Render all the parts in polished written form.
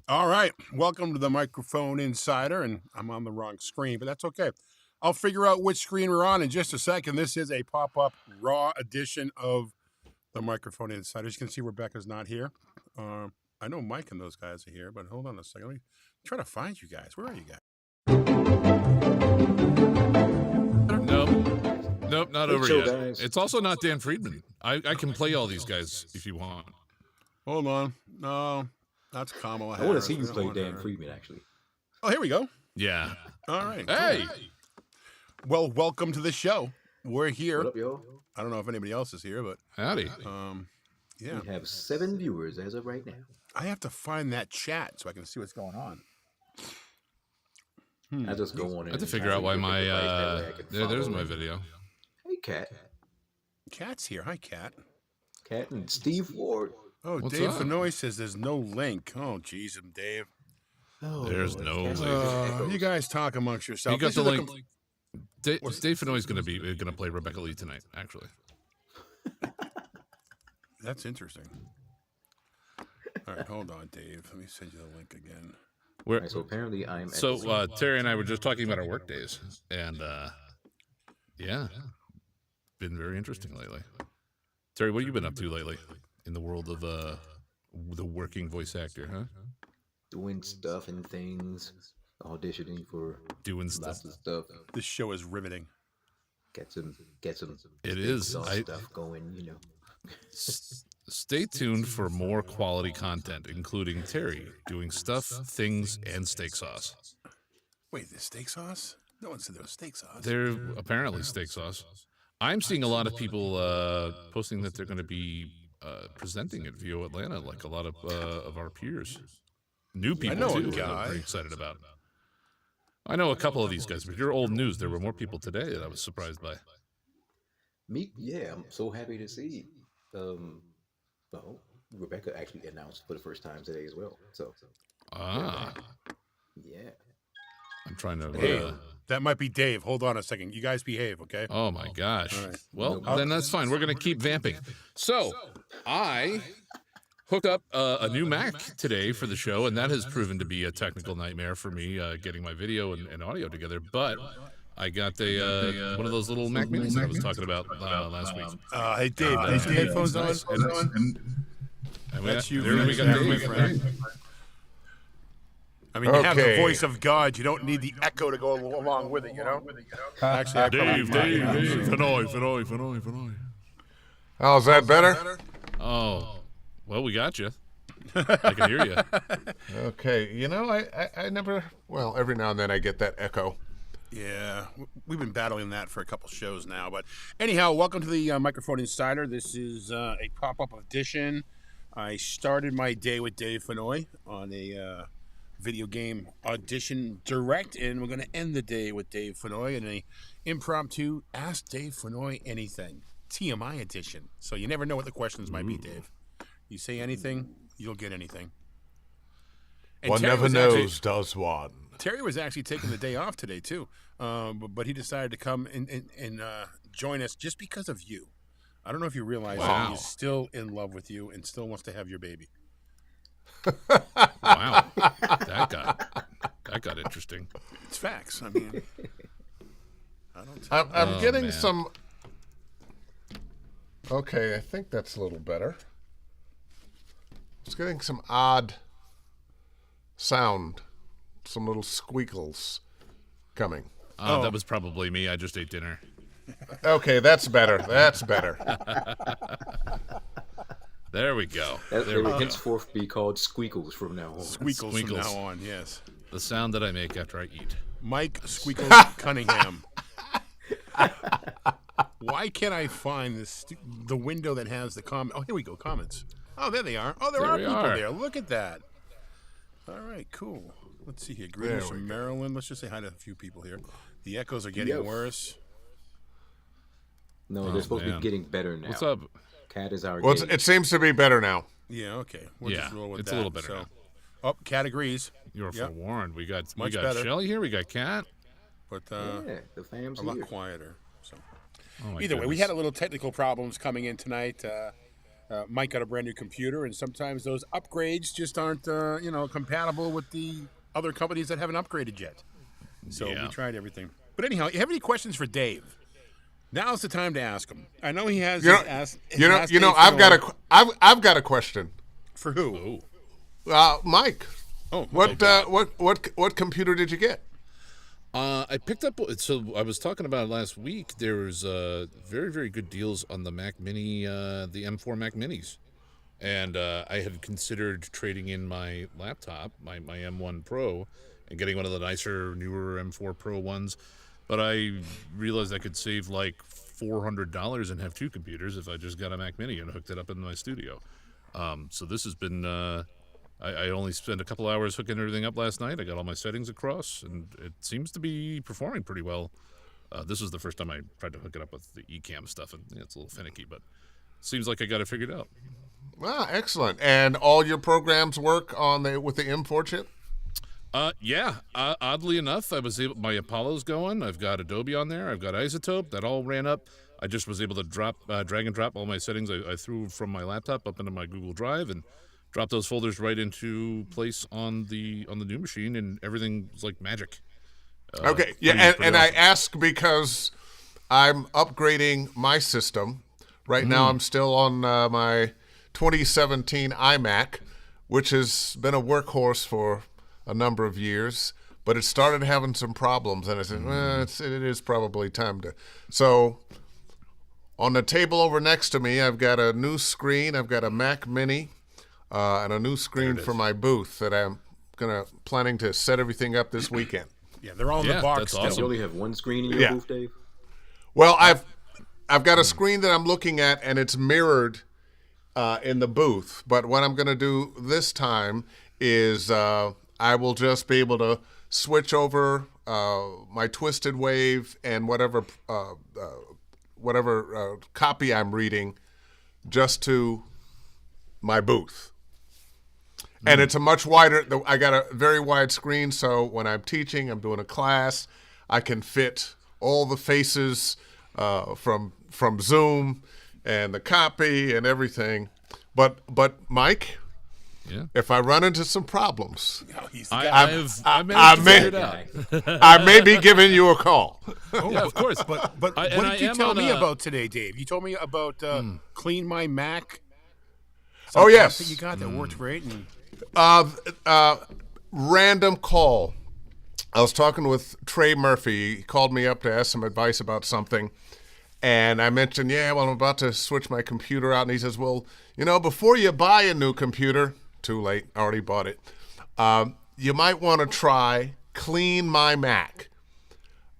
All right, welcome to the Microphone Insider, and I'm on the wrong screen, but that's okay. I'll figure out which screen we're on in just a second. This is a pop-up raw edition of the Microphone Insider. As you can see, Rebecca's not here. I know Mike and those guys are here, but hold on a second. Let me try to find you guys. Where are you guys? Nope, not over yet. Guys. It's also not Dan Friedman. I can play all these guys if you want. Hold on. No, that's Kamala Harris. I want to see you play Dan Friedman, actually. Oh, here we go. Yeah. All right. Hey. Cool. Well, welcome to the show. We're here. What up, yo? I don't know if anybody else is here, but howdy. Yeah. We have 7 viewers as of right now. I have to find that chat so I can see what's going on. I just go on. I have to figure out why my there's my video. Hey, Cat. Cat's here. Hi, Cat. Cat and Steve Ward. Oh, What's Dave up? Fennoy says there's no link. Oh, geez, Dave. Oh, There's no link. You guys talk amongst You yourselves. got the link. Dave Fennoy's gonna play Rebecca Lee tonight. Actually, That's interesting. All right, hold on, Dave. Let me send you the link again. Right, so apparently I'm. So Terry and I were just talking about our work days, and yeah, been very interesting lately. Terry, what have you been up to lately in the world of the working voice actor, huh? Doing stuff and things, auditioning for Doing lots of stuff. This show is riveting. Get some. It is. Stuff going, you know. Stay tuned for more quality content, including Terry doing stuff, things, and steak sauce. Wait, there's steak sauce? No one said there was steak sauce. They're apparently steak sauce. I'm seeing a lot of people posting that they're going to be presenting at VO Atlanta, like a lot of our peers. New people, I know a too, guy. I'm pretty excited about. I know a couple of these guys, but you're old news. There were more people today that I was surprised by. Me, yeah, I'm so happy to see. Well, Rebecca actually announced for the first time today as well. So. Yeah. I'm trying to. Hey, that might be Dave. Hold on a second. You guys behave, okay? Oh my gosh. All right. Well, then that's fine. We're going to keep vamping. So, I hooked up a new Mac today for the show, and that has proven to be a technical nightmare for me, getting my video and audio together. But I got the one of those little Mac Minis that I was talking about last week. Hey, Dave, these headphones on? And That's you. There we got Dave, my friend. I mean, you have the voice of God. You don't need the echo to go along with it, you know? Actually, Dave Fennoy. How's that better? Oh, well, we got you. I can hear you. Okay, you know, I never, well, every now and then I get that echo. Yeah, we've been battling that for a couple shows now. But anyhow, welcome to the Microphone Insider. This is a pop-up edition. I started my day with Dave Fennoy on a video game audition direct, and we're going to end the day with Dave Fennoy in a impromptu Ask Dave Fennoy Anything TMI edition. So you never know what the questions might be, Dave. You say anything, you'll get anything. And One Terry never was knows, does one. Terry was actually taking the day off today, too. But he decided to come and join us just because of you. I don't know if you realize that he's still in love with you and still wants to have your baby. Wow. That got interesting. It's facts. I mean, I'm getting some... Okay, I think that's a little better. It's getting some odd sound. Some little squeakles coming. That was probably me. I just ate dinner. Okay, that's better. That's better. There we go. There will henceforth be called squeakles from now on. Squeakles from now on, yes. The sound that I make after I eat. Mike Squeakles Cunningham. Why can't I find the window that has the comment? Oh, here we go, comments. Oh, there they are. Oh, there are people there. Look at that. All right, cool. Let's see here. Greetings from Maryland. Let's just say hi to a few people here. The echoes are getting worse. No, they're supposed to be getting better now. What's up? Cat is our Well, it seems to be better now. Yeah, okay. We'll just roll with it's that. a little better now. Oh, Cat agrees. You were forewarned. We got better. Shelly here. We got Cat. But yeah, the fam's a lot here. quieter. So Oh my either way, we goodness. had a little technical problems coming in tonight. Mike got a brand new computer, and sometimes those upgrades just aren't, compatible with the other companies that haven't upgraded yet. So we tried everything. But anyhow, you have any questions for Dave? Now's the time to ask him. I know he has. I've got a question For who? Mike. Oh, What computer did you get? I picked up. So I was talking about it last week. There's very, very good deals on the Mac Mini, the M4 Mac Minis, and I had considered trading in my laptop, my M1 Pro, and getting one of the nicer, newer M4 Pro ones. But I realized I could save like $400 and have two computers if I just got a Mac Mini and hooked it up in my studio. So this has been. I only spent a couple hours hooking everything up last night. I got all my settings across, and it seems to be performing pretty well. This was the first time I tried to hook it up with the eCam stuff, and it's a little finicky, but it seems like I got it figured out. Wow, excellent. And all your programs work with the M4 chip? Yeah. Oddly enough, my Apollo's going. I've got Adobe on there. I've got Isotope. That all ran up. I just was able to drag and drop all my settings I threw from my laptop up into my Google Drive and drop those folders right into place on the new machine, and everything's like magic. Okay, yeah, and I ask because I'm upgrading my system. Right now I'm still on my 2017 iMac, which has been a workhorse for a number of years, but it started having some problems, and I said, it is probably time to. So on the table over next to me, I've got a new screen. I've got a Mac Mini. And a new screen for my booth that I'm planning to set everything up this weekend. Yeah, they're all in the box. That's still. awesome. You only have one screen in your booth, Dave? Well, I've got a screen that I'm looking at, and it's mirrored in the booth. But what I'm going to do this time is I will just be able to switch over my twisted wave and whatever copy I'm reading just to my booth. And it's a much wider, I got a very wide screen, so when I'm teaching, I'm doing a class, I can fit all the faces from Zoom and the copy and everything. But Mike, if I run into some problems, I may be giving you a call. Yeah, of course. But what did you tell me about today, Dave? You told me about Clean My Mac. Oh, yes. That you got that worked great. Random call. I was talking with Trey Murphy. He called me up to ask some advice about something. And I mentioned, I'm about to switch my computer out. And he says, well, before you buy a new computer, too late, I already bought it, you might want to try Clean My Mac.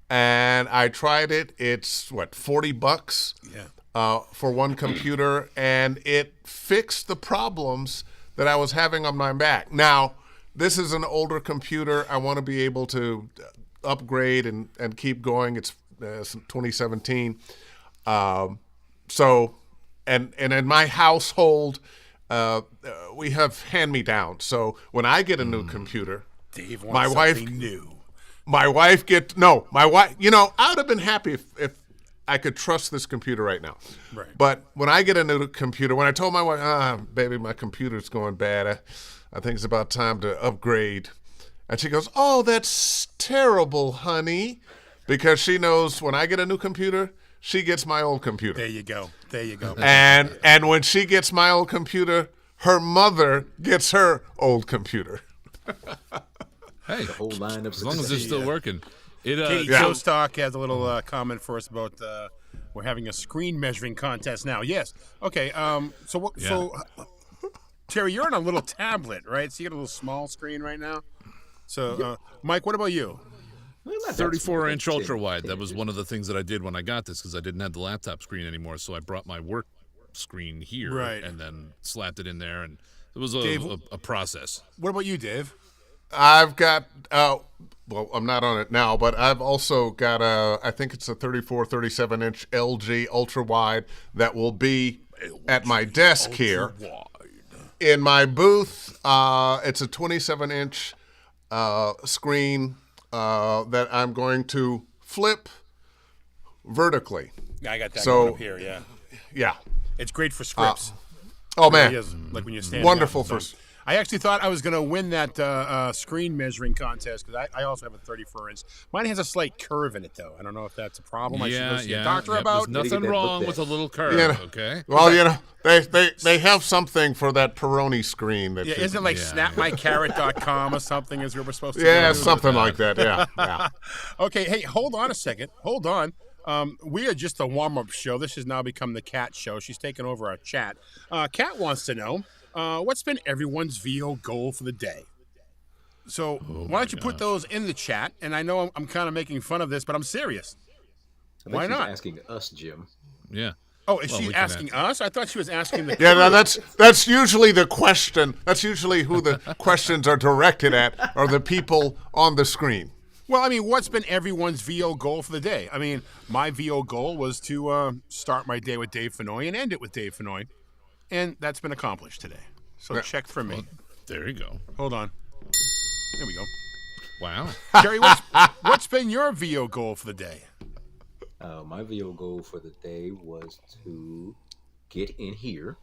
And I tried it. It's, $40? Yeah. For one computer, and it fixed the problems that I was having on my Mac. Now, this is an older computer. I want to be able to upgrade and keep going. It's 2017. So, and in my household, we have hand-me-downs. So when I get a new computer, Dave my wants wife something new. My wife my wife. I would have been happy if I could trust this computer right now. Right. But when I get a new computer, when I told my wife, baby, my computer's going bad. I think it's about time to upgrade. And she goes, oh, that's terrible, honey. Because she knows when I get a new computer, she gets my old computer. There you go. And when she gets my old computer, her mother gets her old computer. Hey, The whole line of as long as it's still working. Katie Joe Stock has a little comment for us about we're having a screen measuring contest now. Yes. Okay. So Terry, you're on a little tablet, right? So you got a little small screen right now. So Mike, what about you? 34-inch ultra wide. That was one of the things that I did when I got this because I didn't have the laptop screen anymore. So I brought my work screen here and then slapped it in there, and it was a process. What about you, Dave? I've got, I'm not on it now, but I've also got I think it's a 37-inch LG ultra wide that will be at my desk here. In my booth, it's a 27-inch screen that I'm going to flip vertically. I got that going up here, Yeah. It's great for scripts. Oh It really man, is, like when you stand wonderful down. So, I actually thought I was going to win that screen measuring contest because I also have a 34-inch. Mine has a slight curve in it, though. I don't know if that's a problem. I should go see a doctor about. There's nothing that wrong looked with at. a little curve, Yeah. okay? Well, you know, they have something for that Peroni screen. That Yeah, you- isn't it like snapmycarrot.com or something as we were supposed to yeah, do? something like that. Yeah. Okay, hey, hold on a second. Hold on. We are just a warm-up show. This has now become the Cat show. She's taken over our chat. Cat wants to know, what's been everyone's VO goal for the day? So why don't you put those in the chat? And I know I'm kind of making fun of this, but I'm serious. I think Why she's not? asking us, Jim. Yeah. Oh, is Well, she we can asking us? I thought she was asking the Yeah, no, that's usually the question. That's usually who the questions are directed at, are the people on the screen. Well, I mean, what's been everyone's VO goal for the day? I mean, my VO goal was to start my day with Dave Fennoy and end it with Dave Fennoy. And that's been accomplished today. So check for me. There you go. Hold on. There we go. Wow. Jerry, what's been your VO goal for the day? My VO goal for the day was to get in here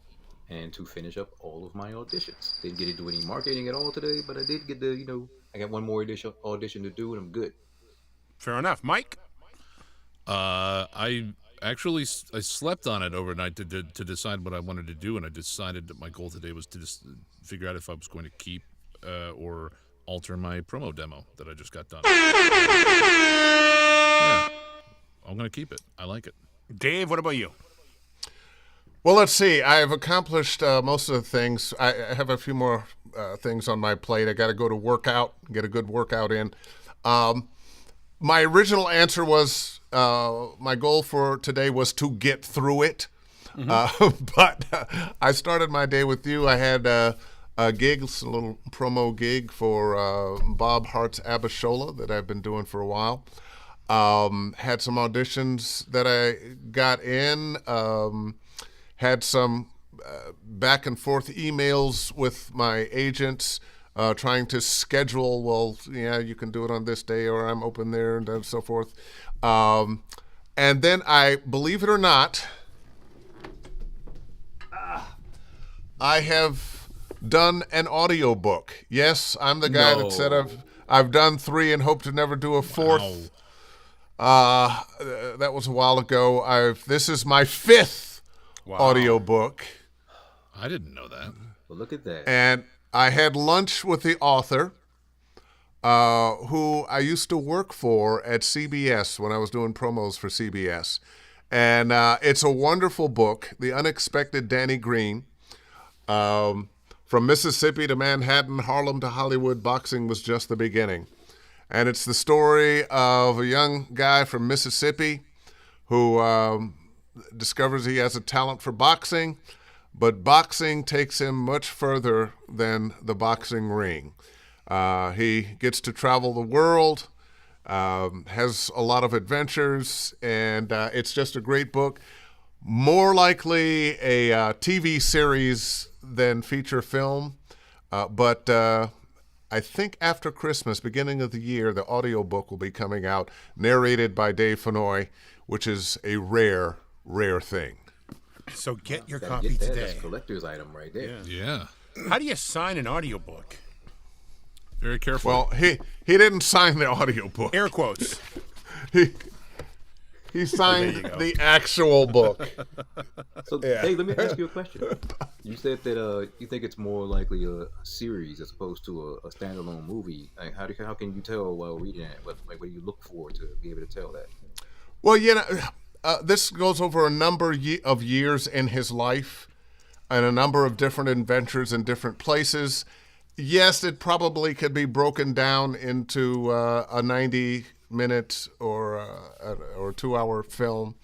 and to finish up all of my auditions. Didn't get to do any marketing at all today, but I did get to, I got one more audition to do, and I'm good. Fair enough. Mike? I slept on it overnight to decide what I wanted to do, and I decided that my goal today was to just figure out if I was going to keep or alter my promo demo that I just got done. Yeah, I'm going to keep it. I like it. Dave, what about you? Well, let's see. I've accomplished most of the things. I have a few more things on my plate. I got to go to workout, get a good workout in. My original answer was my goal for today was to get through it. But I started my day with you. I had a gig, a little promo gig for Bob Hart's Abishola that I've been doing for a while. Had some auditions that I got in. Had some back and forth emails with my agents trying to schedule, well, yeah, you can do it on this day or I'm open there and so forth. And then believe it or not, I have done an audiobook. Yes, I'm the guy that said I've done 3 and hope to never do a 4th. Wow. That was a while ago. This is my 5th audiobook. I didn't know that. Well, look at that. And I had lunch with the author, who I used to work for at CBS when I was doing promos for CBS. And it's a wonderful book, The Unexpected Danny Green. From Mississippi to Manhattan, Harlem to Hollywood, boxing was just the beginning. And it's the story of a young guy from Mississippi who discovers he has a talent for boxing, but boxing takes him much further than the boxing ring. He gets to travel the world, has a lot of adventures, and it's just a great book. More likely a TV series than feature film, but I think after Christmas, beginning of the year, the audiobook will be coming out, narrated by Dave Fennoy, which is a rare thing. So get your Gotta copy get that. today. That's a collector's item right there. Yeah. How do you sign an audiobook? Very careful. Well, he didn't sign the audiobook. Air quotes. He signed There you go. the actual book. So, hey, let me ask you a question. You said that you think it's more likely a series as opposed to a standalone movie. Like, how can you tell while reading it? What do you look for to be able to tell that? Well, this goes over a number of years in his life and a number of different adventures in different places. Yes, it probably could be broken down into a 90-minute or 2-hour film,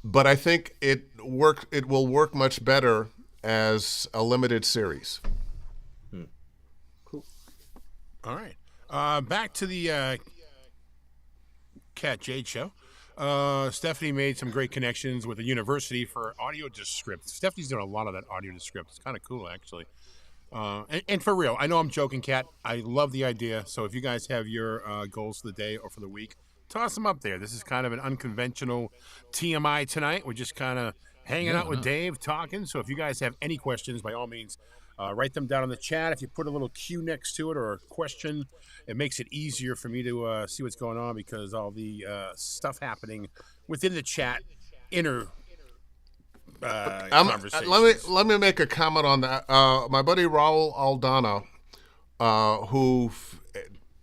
but I think it will work much better as a limited series. Cool. All right. Back to the Cat Jade show. Stephanie made some great connections with the university for audio descript. Stephanie's doing a lot of that audio descript. It's kind of cool, actually. And for real, I know I'm joking, Kat. I love the idea. So if you guys have your goals for the day or for the week, toss them up there. This is kind of an unconventional TMI tonight. We're just kind of hanging Yeah, out with wow. Dave, talking. So if you guys have any questions, by all means, write them down in the chat. If you put a little Q next to it or a question, it makes it easier for me to see what's going on because all the stuff happening within the chat inner conversations. Let me make a comment on that. My buddy Raul Aldana, who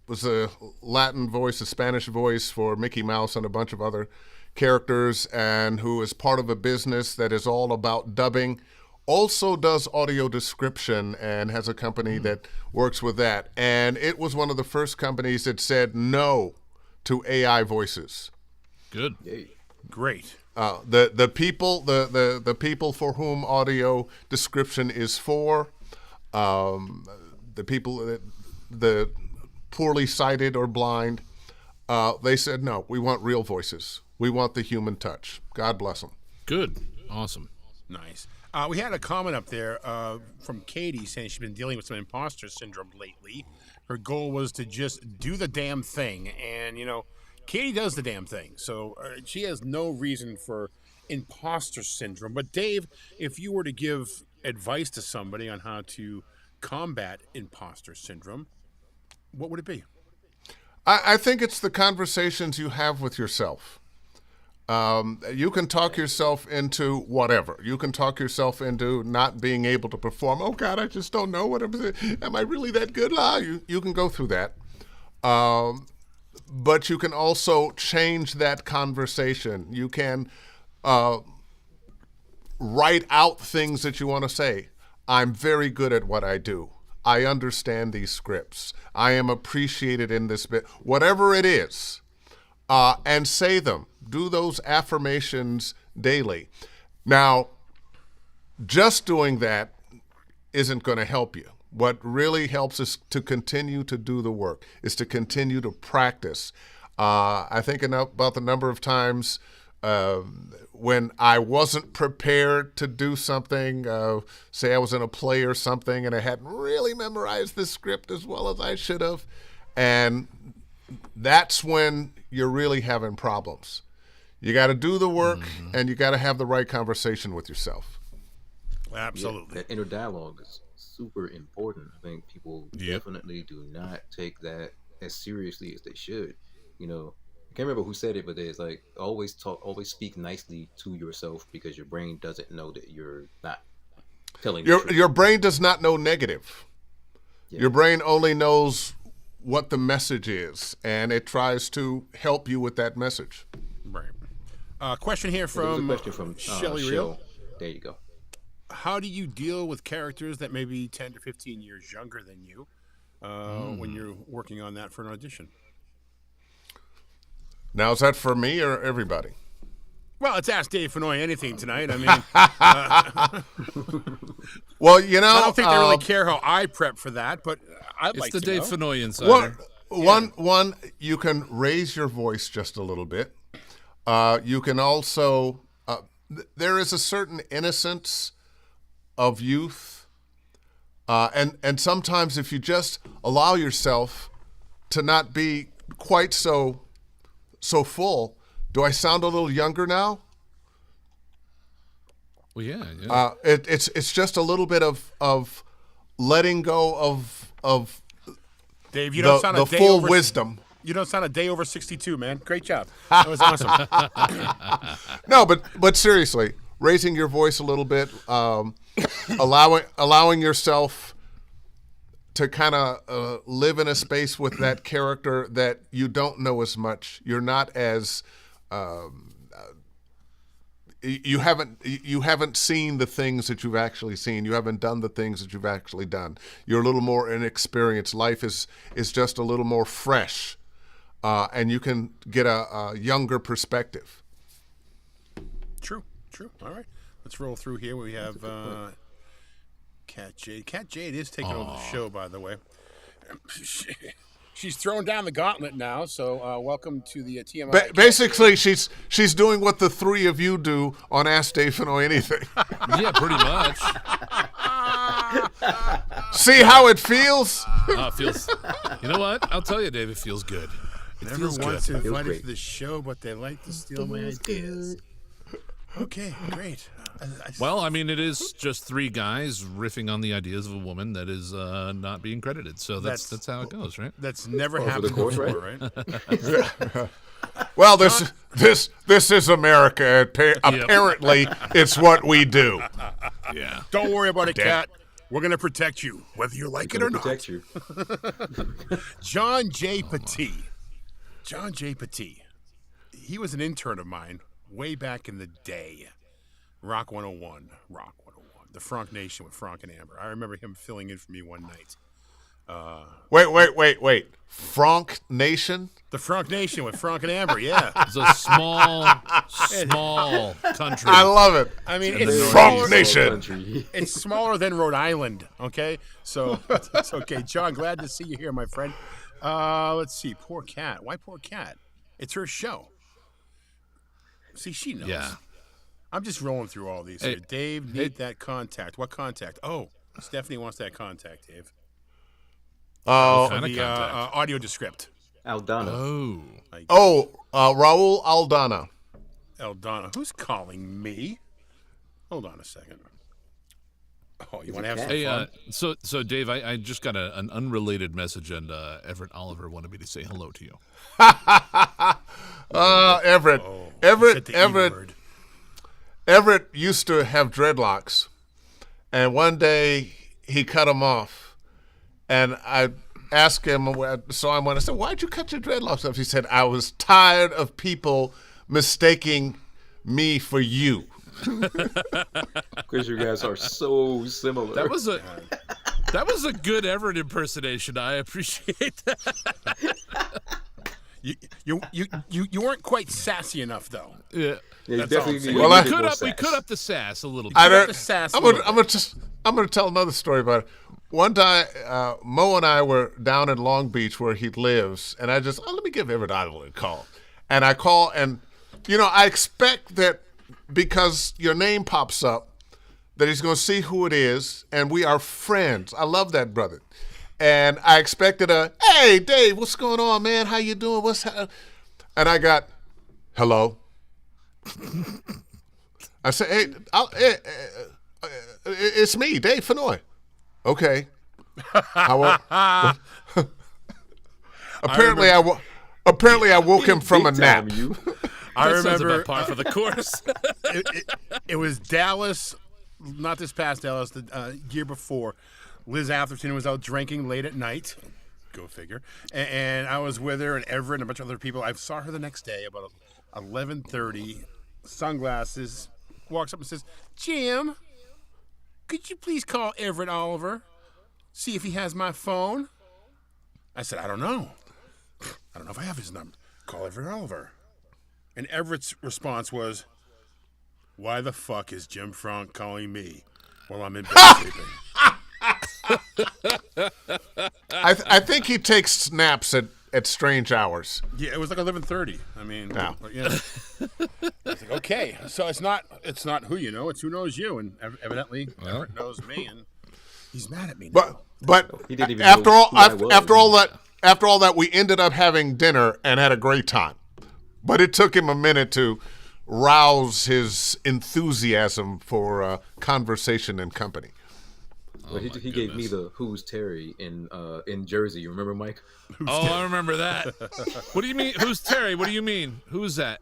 was a Latin voice, a Spanish voice for Mickey Mouse and a bunch of other characters, and who is part of a business that is all about dubbing, also does audio description and has a company that works with that. And it was one of the first companies that said no to AI voices. Good. Yay. Great. The people for whom audio description is for, the people the poorly sighted or blind, they said no. We want real voices. We want the human touch. God bless them. Good. Awesome. Nice. We had a comment up there from Katie saying she's been dealing with some imposter syndrome lately. Her goal was to just do the damn thing. And, Katie does the damn thing. So she has no reason for imposter syndrome. But, Dave, if you were to give advice to somebody on how to combat imposter syndrome, what would it be? I think it's the conversations you have with yourself. You can talk yourself into whatever. You can talk yourself into not being able to perform. Oh, God, I just don't know. Am I really that good? You can go through that. But you can also change that conversation. You can write out things that you want to say. I'm very good at what I do. I understand these scripts. I am appreciated in this bit. Whatever it is, and say them. Do those affirmations daily. Now, just doing that isn't going to help you. What really helps is to continue to do the work, is to continue to practice. I think about the number of times when I wasn't prepared to do something, say I was in a play or something and I hadn't really memorized the script as well as I should have, and that's when you're really having problems. You got to do the work, and you got to have the right conversation with yourself. Absolutely. Yeah, that inner dialogue is super important. I think people definitely do not take that as seriously as they should. I can't remember who said it, but it's like always speak nicely to yourself because your brain doesn't know that you're not telling the truth. Your brain does not know negative. Yeah. Your brain only knows what the message is, and it tries to help you with that message. Right. Question here from Shelly Real. There you go. How do you deal with characters that may be 10 to 15 years younger than you when you're working on that for an audition? Now, is that for me or everybody? Well, it's Ask Dave Fennoy anything tonight. I mean, well, I don't think they really care how I prep for that, but I'd like to know. It's the Dave Fennoy Insider. One, you can raise your voice just a little bit. You can also, there is a certain innocence of youth. And sometimes if you just allow yourself to not be quite so full, do I sound a little younger now? Well, yeah. It's just a little bit of letting go of Dave, you don't sound the a day full over, wisdom. You don't sound a day over 62, man. Great job. That was awesome. No, but seriously, raising your voice a little bit, allowing yourself to kind of live in a space with that character that you don't know as much. You're not as you haven't seen the things that you've actually seen. You haven't done the things that you've actually done. You're a little more inexperienced. Life is just a little more fresh, and you can get a younger perspective. True. All right, let's roll through here. We have Cat Jade. Cat Jade is taking over the show, by the way. She's thrown down the gauntlet now, so welcome to the TMI. Basically, she's doing what the three of you do on Ask Dave Fennoy Anything. Yeah, pretty much. See how it feels? It feels. You know what? I'll tell you, Dave. It feels good. It Never feels once good. invited to the show, but they like to steal my ideas. Okay, great. Well, I mean, it is just three guys riffing on the ideas of a woman that is not being credited. So that's how it goes, right? That's never Par for the happened course, before, right? Well, this is America. Apparently, it's what we do. Yeah. Don't worry about it, Damn. Cat. We're going to protect you, whether you like it or not. Protect you. John J. Petit. John J. Petit. He was an intern of mine way back in the day. Rock 101. The Frank Nation with Frank and Amber. I remember him filling in for me one night. Wait. Frank Nation? The Frank Nation with Frank and Amber, yeah. It's a small country. I love it. I mean, In the it's Frank smaller, Nation. it's smaller than Rhode Island, okay? So, it's okay. John, glad to see you here, my friend. Let's see. Poor Cat. Why poor Cat? It's her show. See, she knows. Yeah. I'm just rolling through all these Hey, here. Dave, need that contact. What contact? Oh, Stephanie wants that contact, Dave. Oh, Kind of The contact. audio descript. Aldana. Raul Aldana. Eldonna. Who's calling me? Hold on a second. Oh, you want to have some Hey, fun? so Dave, I just got an unrelated message, and Everett Oliver wanted me to say hello to you. Everett. You said Everett. the E Everett. word. Everett used to have dreadlocks, and one day he cut them off, and I asked him, so I said, "Why'd you cut your dreadlocks off?" He said, "I was tired of people mistaking me for you." Because you guys are so similar. That was a good Everett impersonation. I appreciate that. You weren't quite sassy enough, though. Yeah. Yeah, you That's all I'm definitely saying. need Well, a I- bit more We sass. could up the sass a little I bit. don't- the sass I'm a little gonna tell another story about it. One time, Mo and I were down in Long Beach where he lives, and I just let me give Everett Oliver a call, and I call, and I expect that because your name pops up, that he's gonna see who it is, and we are friends. I love that brother, and I expected hey Dave, what's going on, man? How you doing? And I got, hello. I said, hey, it's me, Dave Fennoy. Okay. Apparently, I woke him from a Big nap. time, you. I That sounds remember about par for the course. it was Dallas, not this past Dallas, the year before. Liz Atherton was out drinking late at night. Go figure. And I was with her and Everett and a bunch of other people. I saw her the next day about 11:30, sunglasses, walks up and says, "Jim, could you please call Everett Oliver? See if he has my phone?" I said, "I don't know. I don't know if I have his number. Call Everett Oliver." And Everett's response was, "Why the fuck is Jim Frank calling me while I'm in bed sleeping?" I think he takes snaps at strange hours. Yeah, it was like 11:30. I mean, Yeah. I was like, okay, so it's not who you know, it's who knows you, and evidently Everett knows me, and he's mad at me now. But He didn't even after know all, who I was. after all that, we ended up having dinner and had a great time. But it took him a minute to rouse his enthusiasm for conversation and company. But he gave me the "Who's Terry" in Jersey. You remember, Mike? I remember that. What do you mean? Who's Terry? What do you mean? Who's that?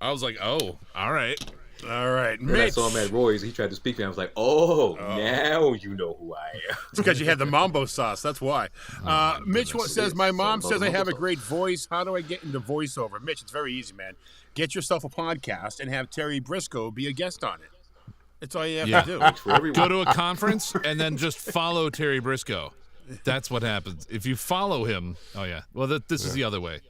I was like, oh, all right. All right, Then I Mitch. saw him at Roy's. He tried to speak to me. I was like, "Oh, now you know who I am." It's because you had the mambo sauce. That's why. Mitch says, "My mom says I have a great voice. How do I get into voiceover?" Mitch, it's very easy, man. Get yourself a podcast and have Terry Briscoe be a guest on it. That's all you have to do. For everyone. Go to a conference and then just follow Terry Briscoe. That's what happens. If you follow him, oh yeah. Well, this is the other way.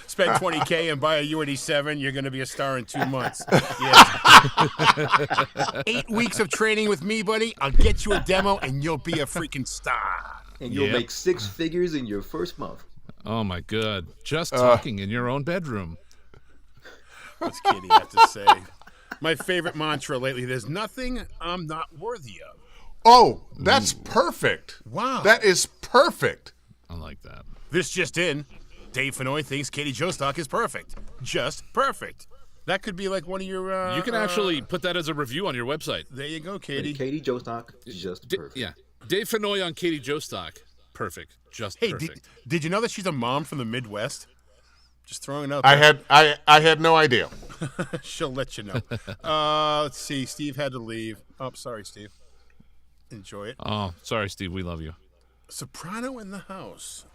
Spend $20K and buy a U87. You're going to be a star in 2 months. Yeah. 8 weeks of training with me, buddy. I'll get you a demo and you'll be a freaking star. And you'll Yep. make 6 figures in your first month. Oh my God! Just talking in your own bedroom. What's Kitty have to say? My favorite mantra lately: "There's nothing I'm not worthy of." Oh, that's perfect. Wow. That is perfect. I like that. This just in: Dave Fennoy thinks Katie Jostock is perfect. Just perfect. That could be like one of your. You can actually put that as a review on your website. There you go, Katie. Katie Jostock, just perfect. Yeah, Dave Fennoy on Katie Jostock, perfect, just perfect. Did you know that she's a mom from the Midwest? Just throwing it out I there. had no idea. She'll let you know. Let's see. Steve had to leave. Oh, sorry, Steve. Enjoy it. Oh, sorry, Steve. We love you. Soprano in the house.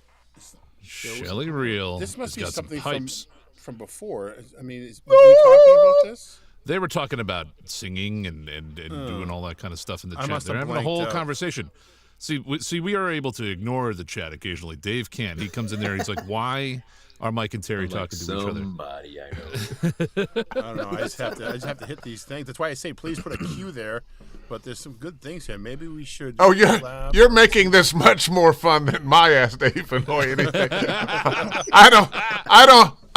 Shelly Reel. This must be got something some pipes. from before. I mean, were we talking about this? They were talking about singing and doing all that kind of stuff in the chat. must They're have having a whole blanked out. conversation. See, we are able to ignore the chat occasionally. Dave can't. He comes in there and he's like, why are Mike and Terry talking to each other? Somebody I know. I don't know. I just have to hit these things. That's why I say please put a cue there. But there's some good things here. Maybe we should. Oh, collab. you're making this much more fun than my ass Dave Fennoy anything.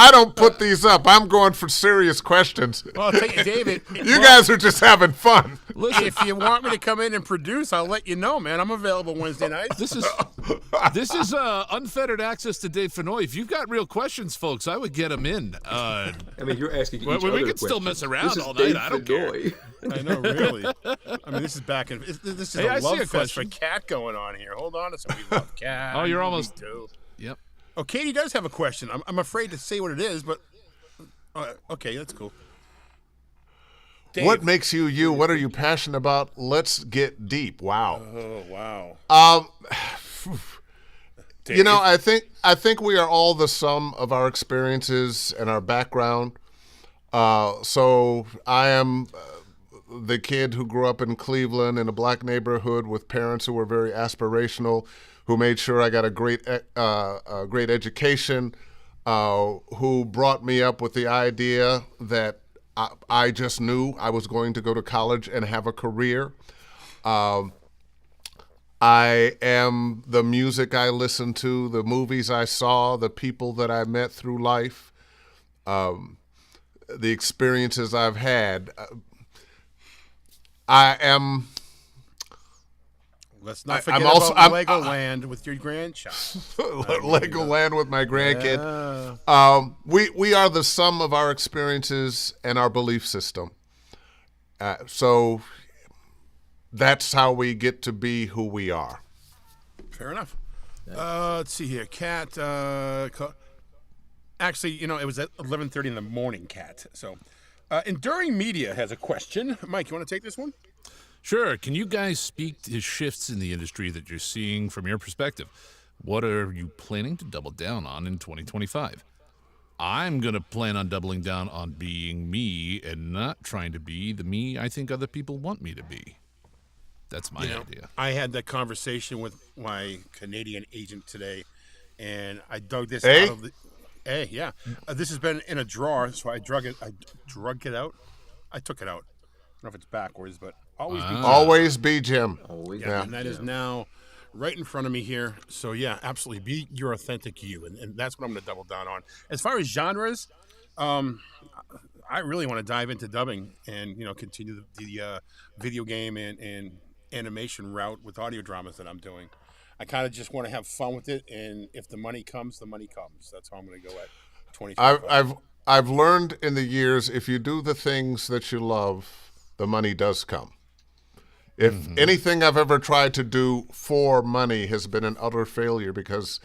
I don't put these up. I'm going for serious questions. Well, I'll tell you, David. You guys are just having fun. Listen, If you want me to come in and produce, I'll let you know, man. I'm available Wednesday nights. this is unfettered access to Dave Fennoy. If you've got real questions, folks, I would get them in. I mean, you're asking each we other can still questions. mess around This is all night. Dave I don't care. Fennoy. I know, really. I mean, this is back in. This is Hey, I a see a love fest for question. Cat going on here. Hold on a second. We love Cat. Oh, you're We almost- do. Yep. Oh, Katie does have a question. I'm afraid to say what it is, but okay, that's cool. Dave. What makes you you? What are you passionate about? Let's get deep. Wow. Oh, wow. Dave. You know, I think we are all the sum of our experiences and our background. So I am the kid who grew up in Cleveland in a black neighborhood with parents who were very aspirational, who made sure I got a great education, who brought me up with the idea that I just knew I was going to go to college and have a career. I am the music I listened to, the movies I saw, the people that I met through life, the experiences I've had. I am. Let's not I'm forget also- about I'm- Legoland with your grandchild. Legoland with my grandkid. We are the sum of our experiences and our belief system. So that's how we get to be who we are. Fair enough. Let's see here. Cat. Actually, you know, it was at 11:30 in the morning, Cat. So, Enduring Media has a question. Mike, you want to take this one? Sure. Can you guys speak to shifts in the industry that you're seeing from your perspective? What are you planning to double down on in 2025? I'm going to plan on doubling down on being me and not trying to be the me I think other people want me to be. That's my idea. I had that conversation with my Canadian agent today, and I dug this Eh? out of the. Hey, yeah. This has been in a drawer, so I drug it out. I took it out. I don't know if it's backwards, but always be. Always be Jim. Always. Yeah, Yeah. and that is now right in front of me here. So yeah, absolutely, be your authentic you, and that's what I'm going to double down on. As far as genres, I really want to dive into dubbing and continue the video game and animation route with audio dramas that I'm doing. I kind of just want to have fun with it, and if the money comes, the money comes. That's how I'm going to go at 2025. I've learned in the years, if you do the things that you love, the money does come. If anything I've ever tried to do for money has been an utter failure, because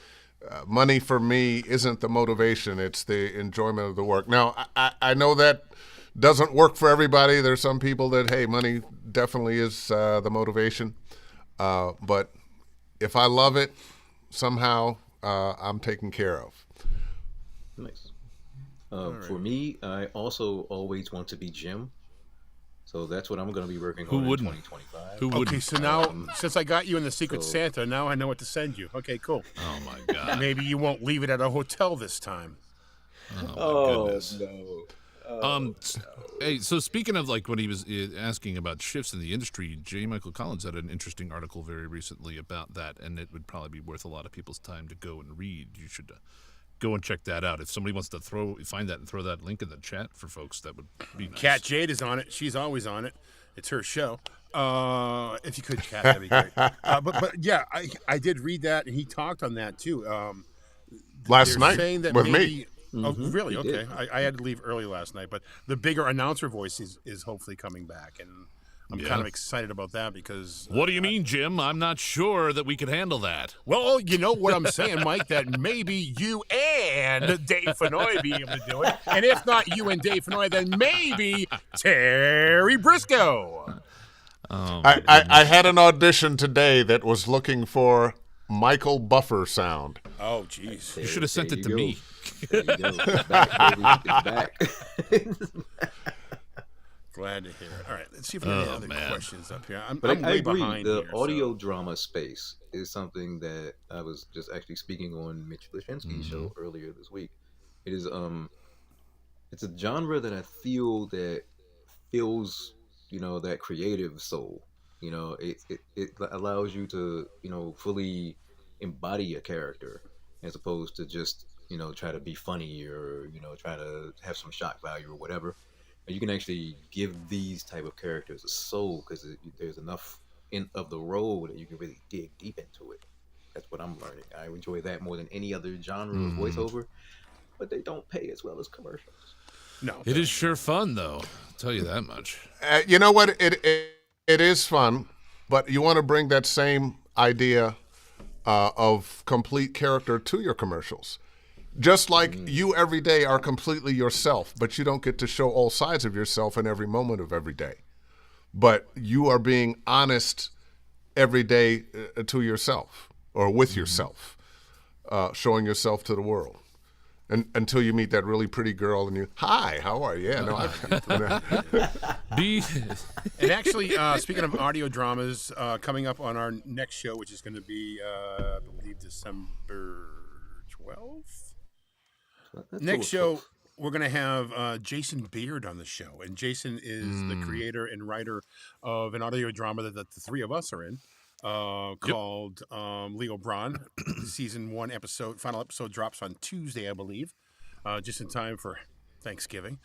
money for me isn't the motivation, it's the enjoyment of the work. Now, I know that doesn't work for everybody. There's some people that, hey, money definitely is the motivation. But if I love it, somehow I'm taken care of. Nice. For me, I also always want to be Jim. So that's what I'm going to be working on in wouldn't? 2025. Who wouldn't? Okay, so now since I got you in the Secret Santa, now I know what to send you. Okay, cool. Oh my God. Maybe you won't leave it at a hotel this time. Oh my goodness. no. Hey, so speaking of like when he was asking about shifts in the industry, J. Michael Collins had an interesting article very recently about that, and it would probably be worth a lot of people's time to go and read. You should go and check that out. If somebody wants to find that and throw that link in the chat for folks, that would be nice. Cat Jade is on it. She's always on it. It's her show. If you could, Cat, that'd be great. But yeah, I did read that, and he talked on that too. Last They're night saying that with maybe, me. Oh, really? he Okay. did. I had to leave early last night, but the bigger announcer voice is hopefully coming back, and I'm kind of excited about that because. What do you mean, Jim? I'm not sure that we can handle that. Well, you know what I'm saying, Mike, that maybe you and Dave Fennoy be able to do it. And if not you and Dave Fennoy, then maybe Terry Briscoe. I had an audition today that was looking for Michael Buffer sound. Oh, jeez. You should have sent it to me. There you go. It's back, baby. It's back. Glad to hear it. All right, let's see if we have any other questions up here. I'm I way agree. behind The here, audio so. drama space is something that I was just actually speaking on Mitch Lashinsky's show earlier this week. It is it's a genre that I feel that fills, that creative soul. It allows you to, fully embody a character as opposed to just, try to be funny or, try to have some shock value or whatever. You can actually give these type of characters a soul because there's enough of the role that you can really dig deep into it. That's what I'm learning. I enjoy that more than any other genre of voiceover, but they don't pay as well as commercials. No. It is sure fun, though. I'll tell you that much. You know what? It is fun, but you want to bring that same idea of complete character to your commercials. Just like you every day are completely yourself, but you don't get to show all sides of yourself in every moment of every day. But you are being honest every day to yourself or with yourself, showing yourself to the world. And until you meet that really pretty girl and you, hi, how are you? Yeah, no, And actually, speaking of audio dramas, coming up on our next show, which is going to be, I believe, December 12th? Next show, we're going to have Jason Beard on the show. And Jason is the creator and writer of an audio drama that the three of us are in called Leo Braun. Season 1 final episode drops on Tuesday, I believe, just in time for Thanksgiving.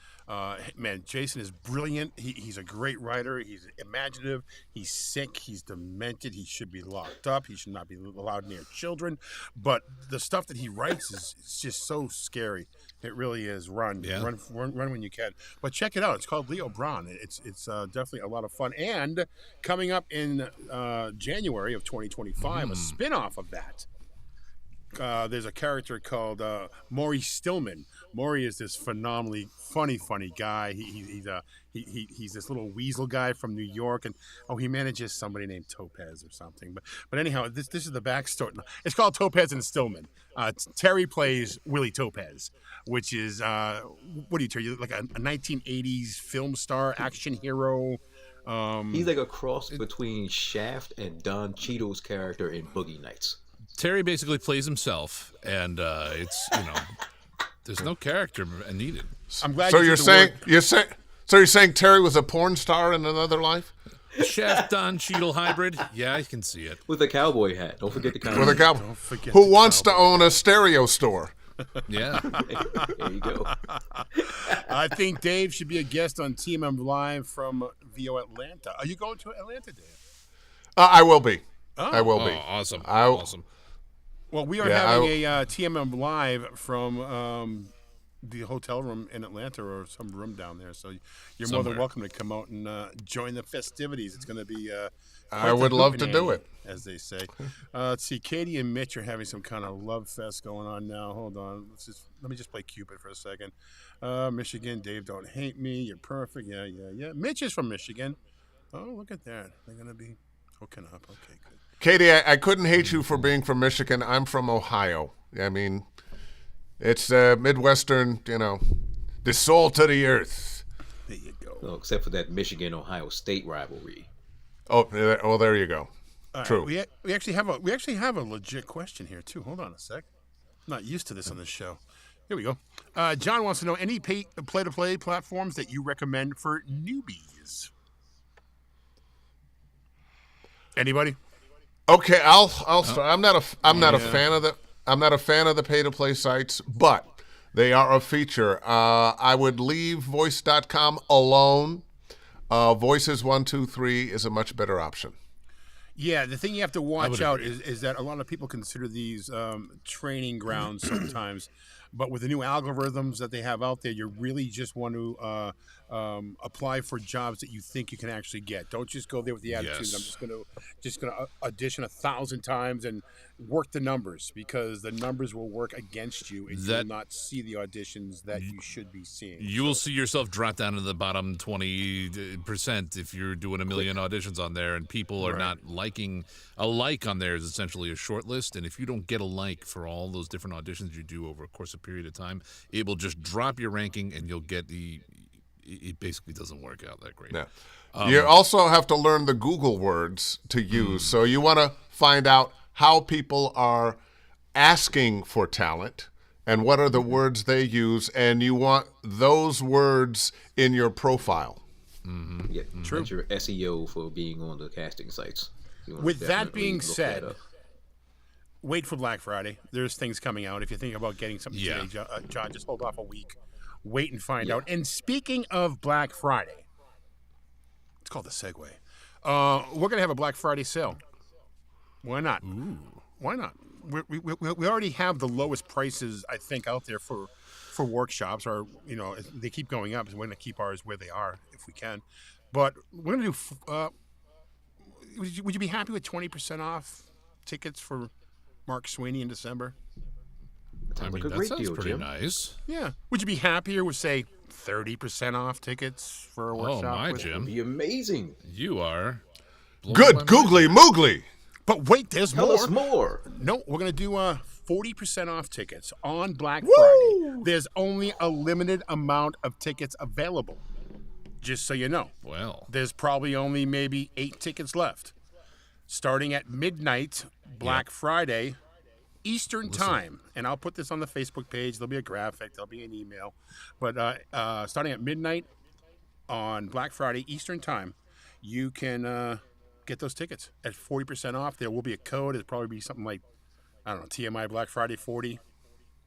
Man, Jason is brilliant. He's a great writer. He's imaginative. He's sick. He's demented. He should be locked up. He should not be allowed near children. But the stuff that he writes is just so scary. It really is. Run when you can. But check it out. It's called Leo Braun. It's definitely a lot of fun. And coming up in January of 2025, a spin-off of that. There's a character called Maury Stillman. Maury is this phenomenally funny guy. He's this little weasel guy from New York, and he manages somebody named Topaz or something. But anyhow, this is the backstory. It's called Topaz and Stillman. Terry plays Willie Topaz, which is what do you tell you, like a 1980s film star action hero. He's like a cross between Shaft and Don Cheadle's character in Boogie Nights. Terry basically plays himself, and it's there's no character needed. I'm glad. So you're saying Terry was a porn star in another life? Shaft Don Cheadle hybrid. Yeah, I can see it. With a cowboy hat. Don't forget the cowboy. With a cowboy. Who wants to own a stereo store? Yeah. There you go. I think Dave should be a guest on TMM Live from VO Atlanta. Are you going to Atlanta, Dave? I will be. I will be. Awesome. Awesome. Well, we are having a TMM Live from the hotel room in Atlanta or some room down there. So you're more than welcome to come out and join the festivities. It's going to be I would love to do it, as they say. Let's see. Katie and Mitch are having some kind of love fest going on now. Hold on. Let me just play Cupid for a second. Michigan, Dave, don't hate me. You're perfect. Yeah. Mitch is from Michigan. Oh, look at that. They're going to be hooking up. Okay, good. Katie, I couldn't hate you for being from Michigan. I'm from Ohio. I mean, it's Midwestern, the soul to the earth. There you go. No, except for that Michigan-Ohio State rivalry. Oh, there you go. True. Right, we actually have a legit question here too. Hold on a sec. I'm not used to this on this show. Here we go. John wants to know any play-to-play platforms that you recommend for newbies. Anybody? Okay, I'll start. I'm not a fan of the pay-to-play sites, but they are a feature. I would leave voice.com alone. Voices 1, 2, 3 is a much better option. Yeah, the thing you have to watch out is that a lot of people consider these training grounds sometimes. But with the new algorithms that they have out there, you really just want to apply for jobs that you think you can actually get. Don't just go there with the attitude that I'm just gonna audition 1,000 times and work the numbers, because the numbers will work against you, and you will not see the auditions that you should be seeing. You will see yourself drop down to the bottom 20% if you're doing a million auditions on there, and people are not liking. A like on there is essentially a short list, and if you don't get a like for all those different auditions you do over a course of period of time, it will just drop your ranking, and you'll get it basically doesn't work out that great. Yeah. You also have to learn the Google words to use. So you want to find out how people are asking for talent and what are the words they use, and you want those words in your profile. Yeah, true. That's your SEO for being on the casting sites. With that being said, wait for Black Friday. There's things coming out. If you think about getting something today, John, just hold off a week. Wait and find out. And speaking of Black Friday, it's called the segue. We're going to have a Black Friday sale. Why not? Ooh. Why not? We already have the lowest prices, I think, out there for workshops. Or, they keep going up. So we're going to keep ours where they are if we can. But we're going to do... would you be happy with 20% off tickets for Mark Sweeney in December? Sounds like a that great sounds deal, pretty Jim. nice. Yeah. Would you be happier with, say, 30% off tickets for a workshop? Oh, my, with... Jim. It'd be amazing. You are... Good googly moogly. But wait, there's Tell more. us more. No, we're going to do 40% off tickets on Black Friday. There's only a limited amount of tickets available, just so you know. Well. There's probably only maybe 8 tickets left. Starting at midnight, Black Friday, Eastern Time. And I'll put this on the Facebook page. There'll be a graphic. There'll be an email. But starting at midnight on Black Friday, Eastern Time, you can get those tickets at 40% off. There will be a code. It'll probably be something like, I don't know, TMI Black Friday 40.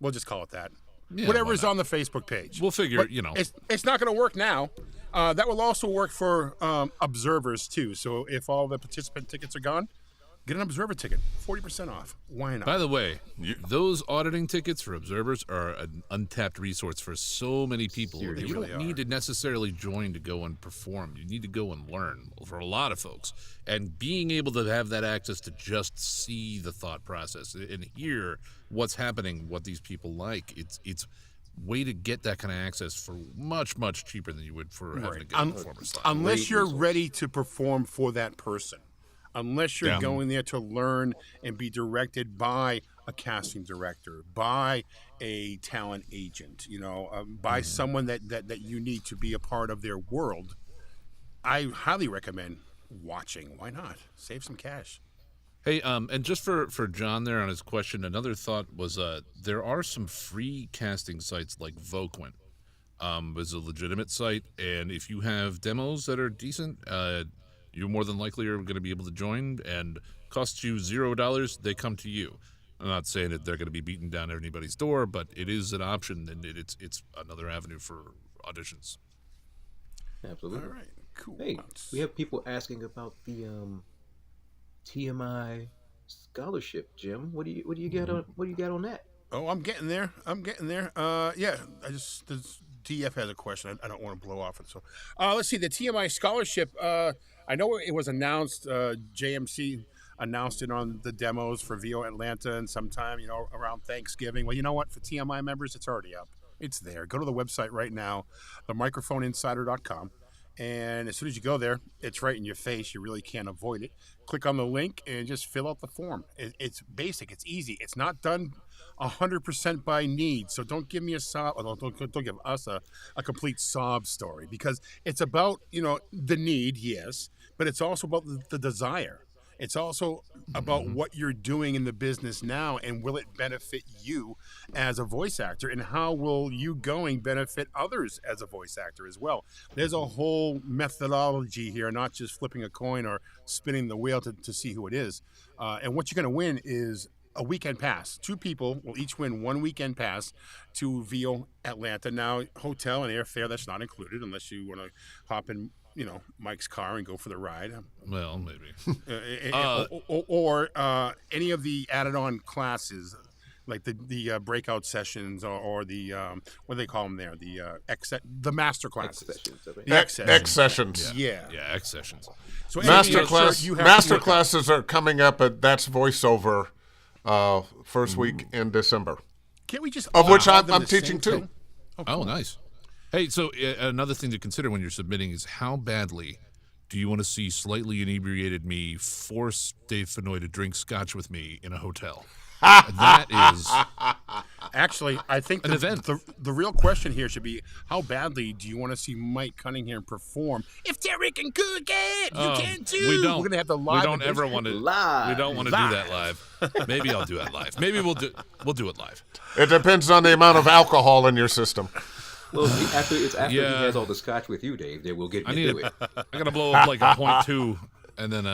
We'll just call it that. Yeah, whatever is on the Facebook page. We'll figure, but you know. It's not going to work now. That will also work for observers, too. So if all the participant tickets are gone, get an observer ticket, 40% off. Why not? By the way, those auditing tickets for observers are an untapped resource for so many people. Seriously, You don't need to necessarily join to go and perform. You need to go and learn for a lot of folks. And being able to have that access to just see the thought process and hear what's happening, what these people like, it's way to get that kind of access for much, much cheaper than you would for having to get a performance slot. Unless you're ready to perform for that person. Unless you're going there to learn and be directed by a casting director, by a talent agent, by someone that you need to be a part of their world, I highly recommend watching. Why not? Save some cash. Hey, and just for John there on his question, another thought was there are some free casting sites like Voquent. Is a legitimate site, and if you have demos that are decent, you more than likely are going to be able to join, and costs you $0. They come to you. I'm not saying that they're going to be beating down anybody's door, but it is an option, and it's another avenue for auditions. Absolutely. All right, cool. Hey, we have people asking about the TMI scholarship, Jim. What do you got on that? Oh, I'm getting there. This DF has a question. I don't want to blow off it. So, let's see. The TMI scholarship. I know it was announced. JMC announced it on the demos for VO Atlanta, and sometime around Thanksgiving. Well, you know what? For TMI members, it's already up. It's there. Go to the website right now, themicrophoneinsider.com. And as soon as you go there, it's right in your face. You really can't avoid it. Click on the link and just fill out the form. It's basic. It's easy. It's not done 100% by need. So don't give me don't give us a complete sob story, because it's about, the need, yes, but it's also about the desire. It's also about what you're doing in the business now, and will it benefit you as a voice actor, and how will you going benefit others as a voice actor as well. There's a whole methodology here, not just flipping a coin or spinning the wheel to see who it is. And what you're going to win is a weekend pass. 2 people will each win 1 weekend pass to VO Atlanta. Now, hotel and airfare, that's not included unless you want to hop in Mike's car and go for the ride. Well, maybe. Or any of the added-on classes like the breakout sessions or the what do they call them there? The master classes. Sessions, I think. The X sessions. X sessions. Yeah. Yeah, X sessions. So Master classes are coming up, that's voiceover first week in December. Can't we just Of which allow I'm them the teaching same too. thing? Oh, nice. Hey, so another thing to consider when you're submitting is how badly do you want to see slightly inebriated me force Dave Fennoy to drink scotch with me in a hotel? That is Actually, I think an event. The real question here should be, how badly do you want to see Mike Cunningham perform? If Derek and cook it, you can too. We don't. We're gonna have the live. We don't ever want to. Live. We don't want to do that live. Maybe I'll do that live. Maybe we'll do it live. It depends on the amount of alcohol in your system. Well, after he has all the scotch with you, Dave, then we'll get into it. I gotta blow up like a 0.2, and then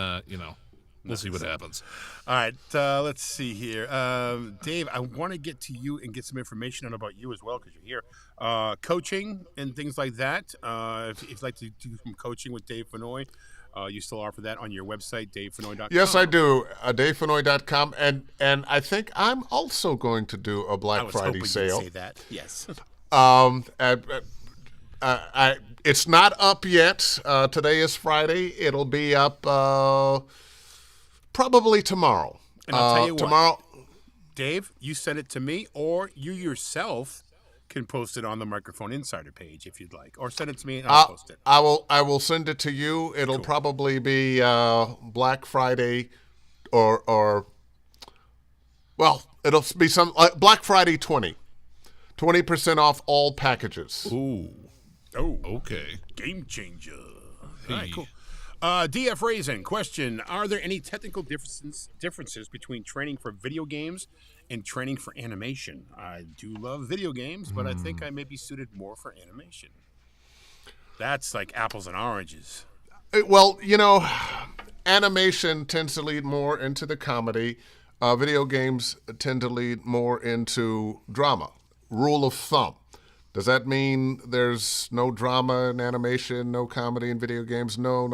we'll see what happens. All right, let's see here. Dave, I want to get to you and get some information on about you as well, because you're here. Coaching and things like that. If you'd like to do some coaching with Dave Fennoy, you still offer that on your website, davefennoy.com? Yes, I do. DaveFennoy.com. And I think I'm also going to do a Black Friday sale. I was hoping you'd say that. Yes. It's not up yet. Today is Friday. It'll be up probably tomorrow. And I'll tell you tomorrow. Dave, you send it to me, or you yourself can post it on the Microphone Insider page if you'd like, or send it to me and I'll post it. I will send it to you. It'll probably be Black Friday, or well, it'll be some Black Friday 20% off all packages. Ooh. Oh, Okay. game changer. All right, cool. DF Raisin, question: are there any technical differences between training for video games and training for animation? I do love video games, but I think I may be suited more for animation. That's like apples and oranges. Well, animation tends to lead more into the comedy. Video games tend to lead more into drama. Rule of thumb. Does that mean there's no drama in animation, no comedy in video games? No.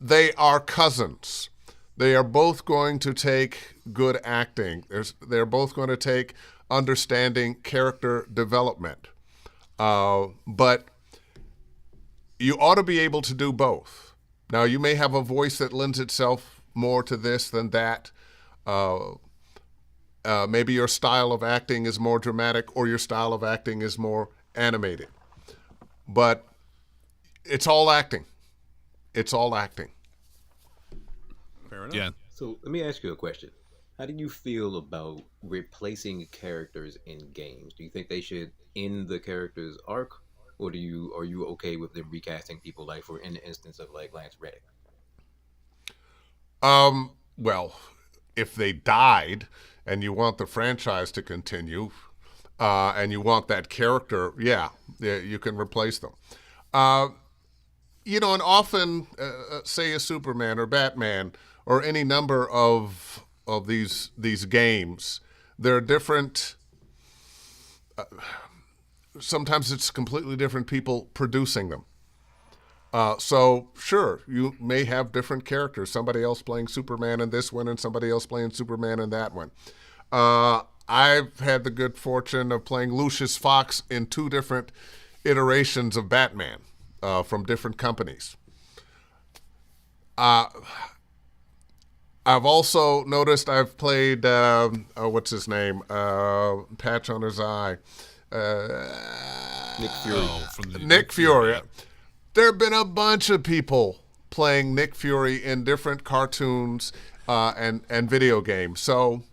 They are cousins. They are both going to take good acting. They're both going to take understanding character development. But you ought to be able to do both. Now, you may have a voice that lends itself more to this than that. Maybe your style of acting is more dramatic, or your style of acting is more animated. But it's all acting. It's all acting. Fair enough. Yeah. So let me ask you a question. How do you feel about replacing characters in games? Do you think they should end the character's arc, or are you okay with them recasting people, like for in the instance of like Lance Reddick? Well, if they died and you want the franchise to continue, and you want that character, yeah, you can replace them. And often, say a Superman or Batman or any number of these games, there are different. Sometimes it's completely different people producing them. So sure, you may have different characters. Somebody else playing Superman in this one, and somebody else playing Superman in that one. I've had the good fortune of playing Lucius Fox in 2 different iterations of Batman from different companies. I've also noticed I've played what's his name? Patch on his eye. Nick Fury. Nick Fury. There have been a bunch of people playing Nick Fury in different cartoons and video games. So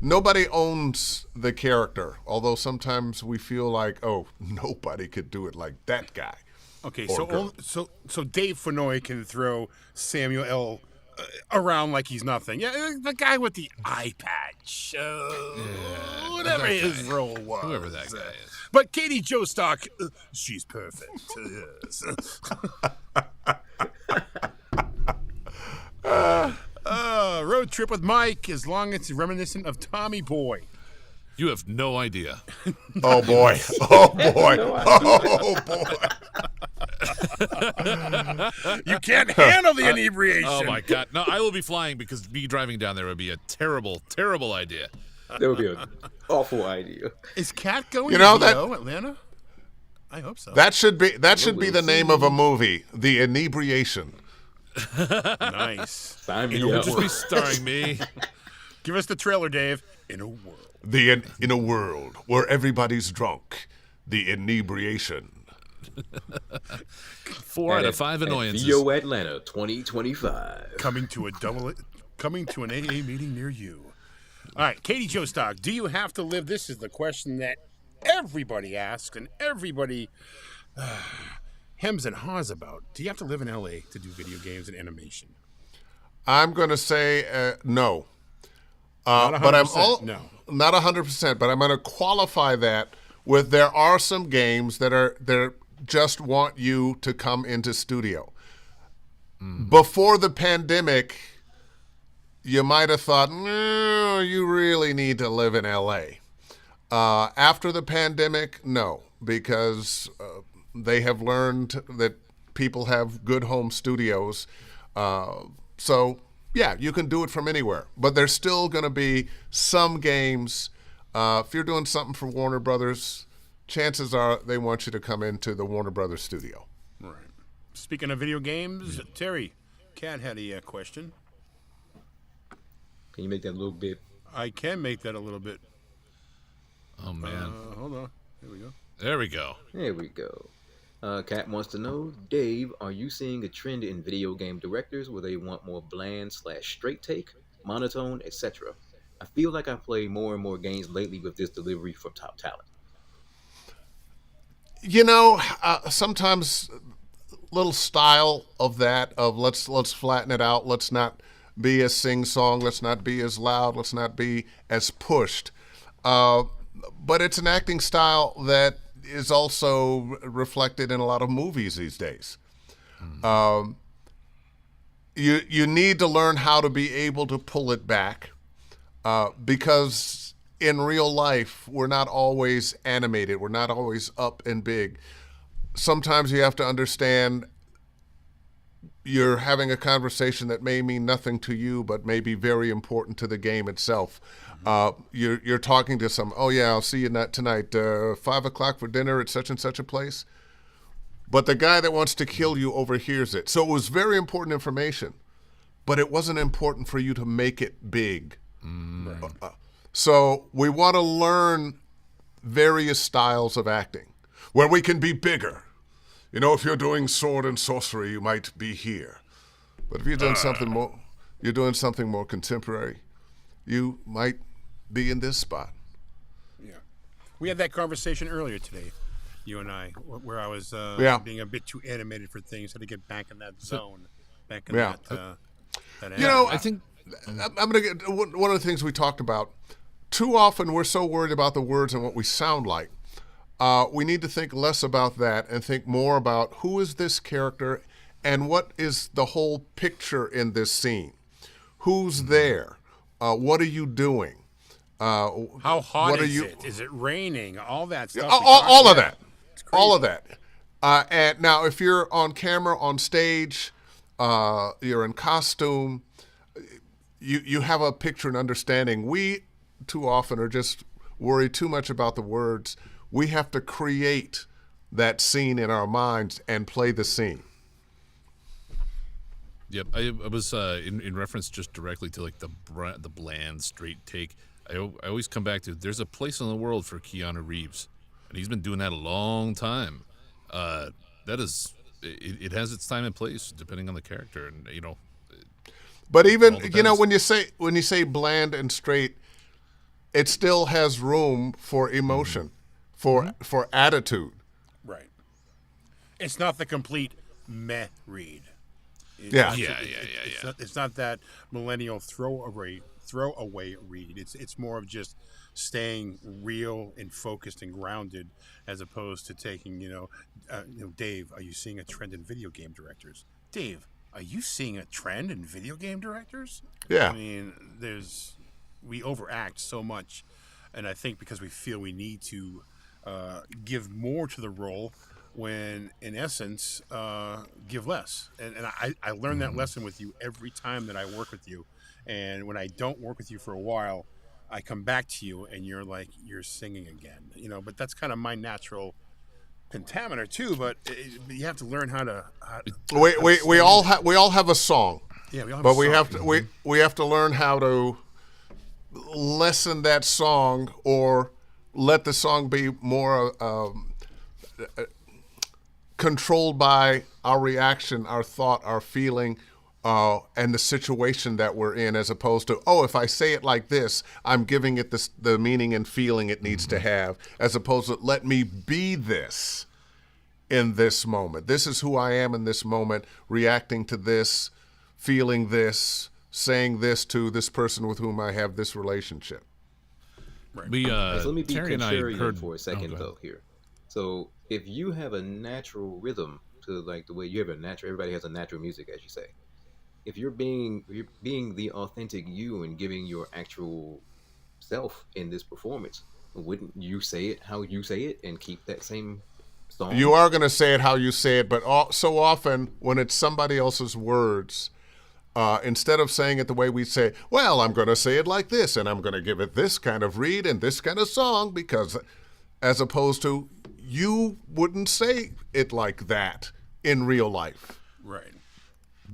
nobody owns the character, although sometimes we feel like, oh, nobody could do it like that guy. Okay, Or so Dave Fennoy can throw Samuel L. Around like he's nothing. Yeah, the guy with the eye patch. Whatever his role was. Whoever that guy is. But Katie Jostock, she's perfect. Yes. Road Trip with Mike, as long as it's reminiscent of Tommy Boy. You have no idea. Oh boy! Oh boy! Oh boy! You can't handle the inebriation. Oh my God! No, I will be flying because me driving down there would be a terrible, terrible idea. That would be an awful idea. Is Cat going You know to that- VO, Atlanta? I hope so. That should be will the name see. of a movie, The Inebriation. Nice. Sign In me a up. Just be starring me. Give us the trailer, Dave. In a world. In a world where everybody's drunk, the inebriation. 4 out of 5 annoyances. VO Atlanta 2025. Coming to an AA meeting near you. All right, Katie Jostock, do you have to live? This is the question that everybody asks and everybody hems and haws about. Do you have to live in LA to do video games and animation? I'm going to say no. Not But 100%, no. Not 100%, but I'm going to qualify that with there are some games that just want you to come into studio. Before the pandemic, you might have thought, no, you really need to live in LA. After the pandemic, no, because they have learned that people have good home studios. So, yeah, you can do it from anywhere. But there's still going to be some games. If you're doing something for Warner Brothers, chances are they want you to come into the Warner Brothers studio. Right. Speaking of video games, Terry, Cat had a question. Can you make that a little bit? I can make that a little bit. Oh man. Hold on. Here we go. There we go. There we go. Kat wants to know, Dave, are you seeing a trend in video game directors where they want more bland/straight take, monotone, etc.? I feel like I play more and more games lately with this delivery from top talent. You know, sometimes little style of that of let's flatten it out. Let's not be as sing-song. Let's not be as loud. Let's not be as pushed. But it's an acting style that is also reflected in a lot of movies these days. You need to learn how to be able to pull it back because in real life, we're not always animated. We're not always up and big. Sometimes you have to understand you're having a conversation that may mean nothing to you, but may be very important to the game itself. You're talking to some, oh yeah, I'll see you tonight, 5 o'clock for dinner at such and such a place. But the guy that wants to kill you overhears it. So it was very important information, but it wasn't important for you to make it big. So we want to learn various styles of acting where we can be bigger. You know, if you're doing sword and sorcery, you might be here. But if you're doing something more contemporary, you might be in this spot. Yeah. We had that conversation earlier today, you and I, where I was being a bit too animated for things. Had to get back in that zone, back in that You know, I think I'm going to get one of the things we talked about. Too often we're so worried about the words and what we sound like. We need to think less about that and think more about who is this character and what is the whole picture in this scene. Who's there? What are you doing? how hot is it? Is it raining? All that stuff. All of that. All of that. And now if you're on camera, on stage, you're in costume, you have a picture and understanding. We too often are just worried too much about the words. We have to create that scene in our minds and play the scene. Yep, I was in reference just directly to like the bland straight take. I always come back to there's a place in the world for Keanu Reeves, and he's been doing that a long time. That is, it has its time and place depending on the character, and you know. But even when you say bland and straight, it still has room for emotion, for attitude. Right. It's not the complete meh read. It's not that millennial throwaway read. It's more of just staying real and focused and grounded, as opposed to taking Dave, are you seeing a trend in video game directors? Dave, are you seeing a trend in video game directors? Yeah. I mean, we overact so much, and I think because we feel we need to give more to the role, when, in essence, give less. And I learn that lesson with you every time that I work with you. And when I don't work with you for a while, I come back to you and you're like, you're singing again, but that's kind of my natural pentameter too, but you have to learn how to. We all have a song. Yeah, we all have but a song. we have to learn how to lessen that song or let the song be more controlled by our reaction, our thought, our feeling, and the situation that we're in, as opposed to, if I say it like this, I'm giving it the meaning and feeling it needs to have, as opposed to let me be this in this moment. This is who I am in this moment, reacting to this, feeling this, saying this to this person with whom I have this relationship. Right. So let me be Terry and I contrarian heard for a second though here. So if you have a natural rhythm to like the way you have a natural, everybody has a natural music, as you say. If you're being the authentic you and giving your actual self in this performance, wouldn't you say it how you say it and keep that same song? You are going to say it how you say it, but so often when it's somebody else's words, instead of saying it the way we say, well, I'm going to say it like this, and I'm going to give it this kind of read and this kind of song, because as opposed to, you wouldn't say it like that in real life. Right.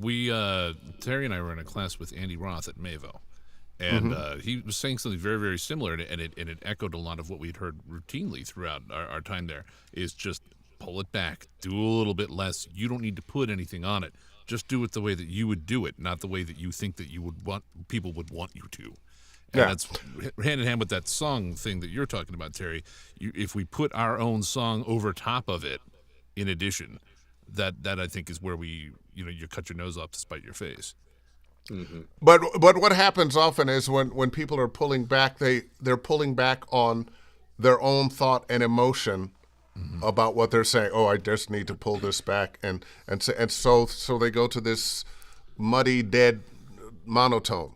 We Terry and I were in a class with Andy Roth at Mavo, and he was saying something very, very similar, and it echoed a lot of what we'd heard routinely throughout our time there. Is just pull it back, do a little bit less. You don't need to put anything on it. Just do it the way that you would do it, not the way that you think that you would want people would want you to. And that's hand in hand with that song thing that you're talking about, Terry. If we put our own song over top of it, in addition, that I think is where you cut your nose off to spite your face. Mm-hmm. But what happens often is when people are pulling back, they're pulling back on their own thought and emotion about what they're saying. I just need to pull this back, and so they go to this muddy, dead monotone.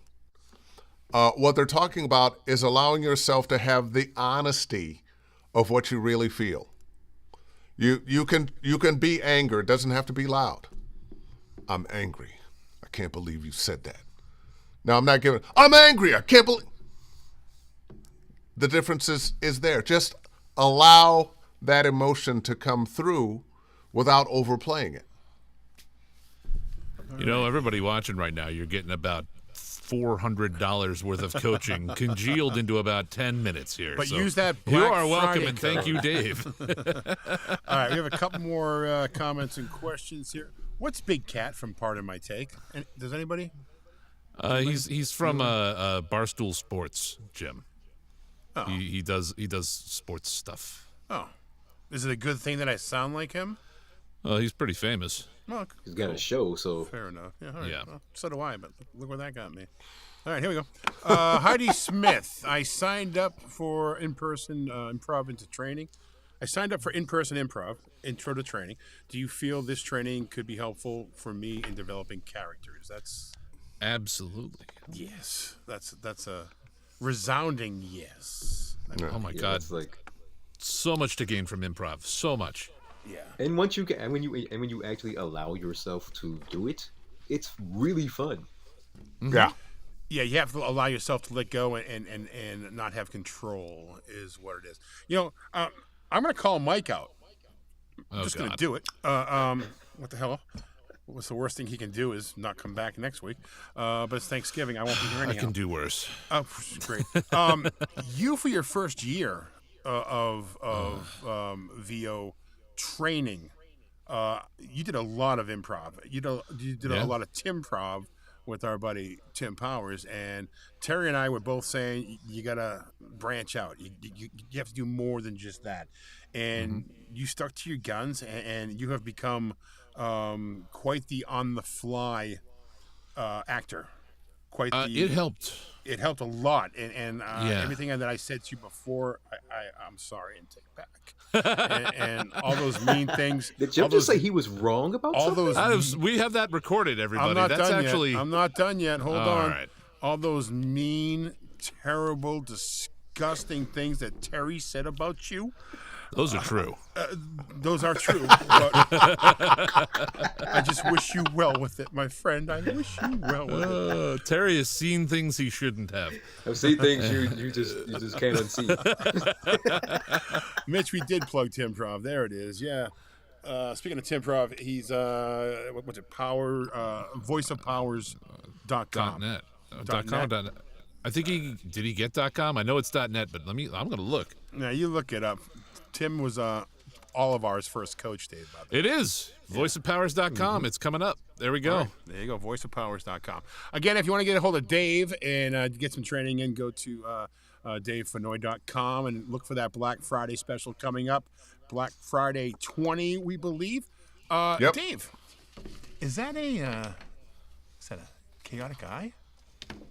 What they're talking about is allowing yourself to have the honesty of what you really feel. You can be angry. It doesn't have to be loud. I'm angry. I can't believe you said that. Now I'm angry. I can't believe. The difference is there. Just allow that emotion to come through without overplaying it. Everybody watching right now, you're getting about $400 worth of coaching congealed into about 10 minutes here. But so use that you Black are welcome, Friday and thank code. you, Dave. All right, we have a couple more comments and questions here. What's Big Cat from Part of My Take? And does anybody? He's from Barstool Sports, Jim. Oh. He does sports stuff. Oh, is it a good thing that I sound like him? He's pretty famous. Well, He's got a show, so fair enough. Yeah, all right. Yeah. Well, so do I, but look where that got me. All right, here we go. Heidi Smith. I signed up for in-person improv into training. I signed up for in-person improv, intro to training. Do you feel this training could be helpful for me in developing characters? That's Absolutely. yes. That's a resounding yes. Oh my yeah, God, it's like. so much to gain from improv. So much. Yeah. And when you actually allow yourself to do it, it's really fun. Yeah. Yeah, you have to allow yourself to let go and not have control is what it is. I'm going to call Mike out. Oh, Just going to God. do it. What the hell? What's the worst thing he can do is not come back next week. But it's Thanksgiving. I won't be here anyhow. I can do worse. Oh, great. You, for your first year of VO training, you did a lot of improv. You did a lot of Timprov with our buddy Tim Powers, and Terry and I were both saying you gotta branch out. You have to do more than just that, and you stuck to your guns, and you have become quite the on-the-fly actor. Quite the It helped. It helped a lot, and Yeah. everything that I said to you before, I'm sorry and take back, and all those mean things. Did Jim all just those- say he was wrong about all something? those? We have that recorded, everybody. I'm not That's done actually. yet. I'm not done yet. Hold All on. right. All those mean, terrible, disgusting things that Terry said about you. Those are true. Those are true. But I just wish you well with it, my friend. I wish you well with it. Terry has seen things he shouldn't have. I've seen things you just can't unsee. Mitch, we did plug Timprov. There it is. Yeah. Speaking of Timprov, he's what's it? Voiceofpowers.com. .net. .com. I think he get .com. I know it's .net, but I'm going to look. Now you look it up. Tim was all of ours first coach, Dave. By the way. It is voiceofpowers.com. It's coming up. There we go. Right, there you go. Voiceofpowers.com. Again, if you want to get a hold of Dave and get some training in, go to DaveFennoy.com and look for that Black Friday special coming up. Black Friday 20, we believe. Yep. Dave, is that a chaotic eye?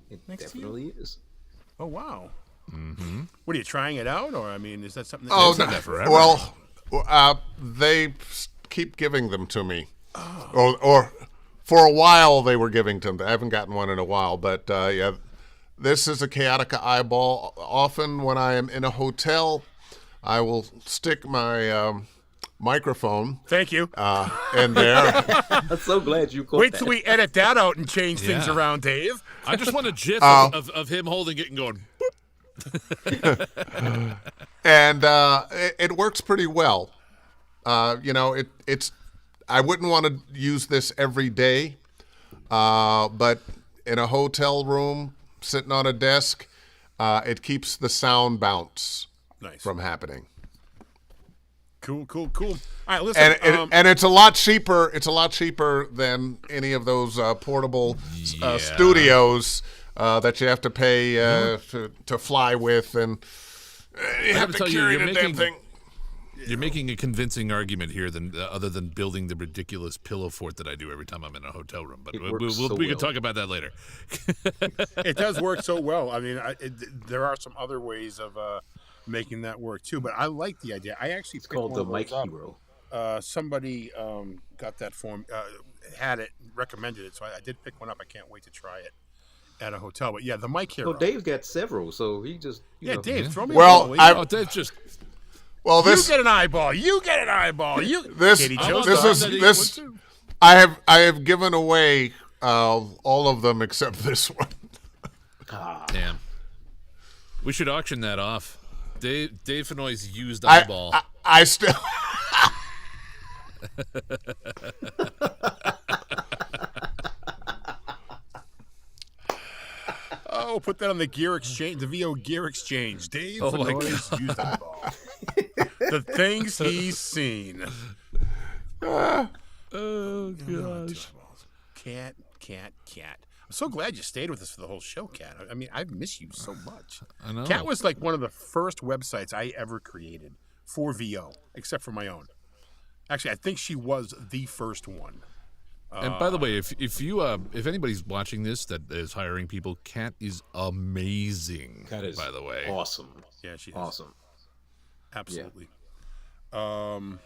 It Next to you? definitely is. Oh wow. Mm-hmm. What are you trying it out, or I mean, is that something? Oh, That no. that forever. Well, they keep giving them to me. Or for a while they were giving to them. I haven't gotten one in a while, but yeah, this is a chaotic eyeball. Often when I am in a hotel, I will stick my microphone Thank you. in there. I'm so glad you caught Wait that. till we edit that out and change things Yeah. around, Dave. I just want a gif of him holding it and going, And it works pretty well. It's I wouldn't want to use this every day, but in a hotel room, sitting on a desk, it keeps the sound bounce from happening. Cool. All right, listen. And it's a lot cheaper. It's a lot cheaper than any of those portable studios that you have to pay to fly with, and you have to tell you, carry you're the damn making- thing. You're making a convincing argument here than other than building the ridiculous pillow fort that I do every time I'm in a hotel room. But It we works so can well. talk about that later. It does work so well. I mean, there are some other ways of making that work too, but I like the idea. I actually It's called picked the one Mic of those Hero. up. Somebody got that form, had it, recommended it, so I did pick one up. I can't wait to try it at a hotel. But yeah, the Mic Hero. Well, Dave's got several, so he just Dave, throw me Well, a ball. Oh, Dave just Well, You this get an eyeball. You get an eyeball. You. this Katie I Jones want this the is one that he this. went to. I have given away all of them except this one. damn. We should auction that off. Dave Fennoy's used eyeball. I still. Oh, put that on the gear exchange, the VO gear exchange. Dave Oh, my Fennoy's used eyeball. The things he's seen. Oh Gosh. Cat. I'm so glad you stayed with us for the whole show, Cat. I mean, I miss you so much. I know. Cat was like one of the first websites I ever created for VO, except for my own. Actually, I think she was the first one. And by the way, if anybody's watching this that is hiring people, Kat is amazing. That is by the way, awesome. Yeah, she is. Awesome. Absolutely. What